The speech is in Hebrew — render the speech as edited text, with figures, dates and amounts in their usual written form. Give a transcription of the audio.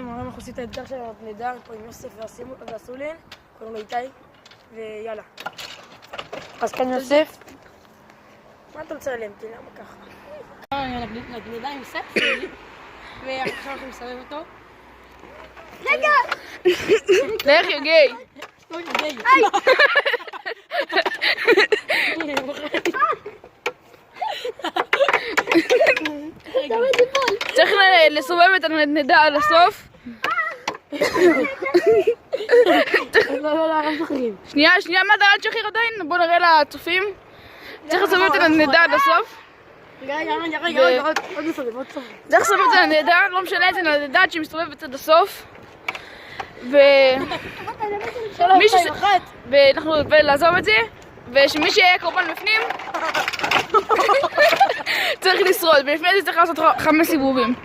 חברים, היום אנחנו עושים את האתגר של הנדנדה פה עם יוסף ואסולין, קוראים לו איתי, ויאללה. אז כאן יוסף. מה אתה רוצה עליהם? תראה, למה ככה? נדנדה עם יוסף שלי, ועכשיו אנחנו מסבב אותו. רגע! לך יוגי! לא יוגי! צריך לסובב את הנדנדה עד הסוף. שנייה, מה אתה עד שחרר עדיין? בוא נראה לצופים. צריך לסובב את הנדנדה עד הסוף. רגע, עוד מסובב, עוד סובב. צריך לסובב את הנדנדה, לא משנה איזה נדנדה שמסתובבת עד הסוף. ולעזוב את זה, ושמי שיהיה קורבן בפנים צריך לשרוד, ולפני זה צריך לעשות 5 סיבובים.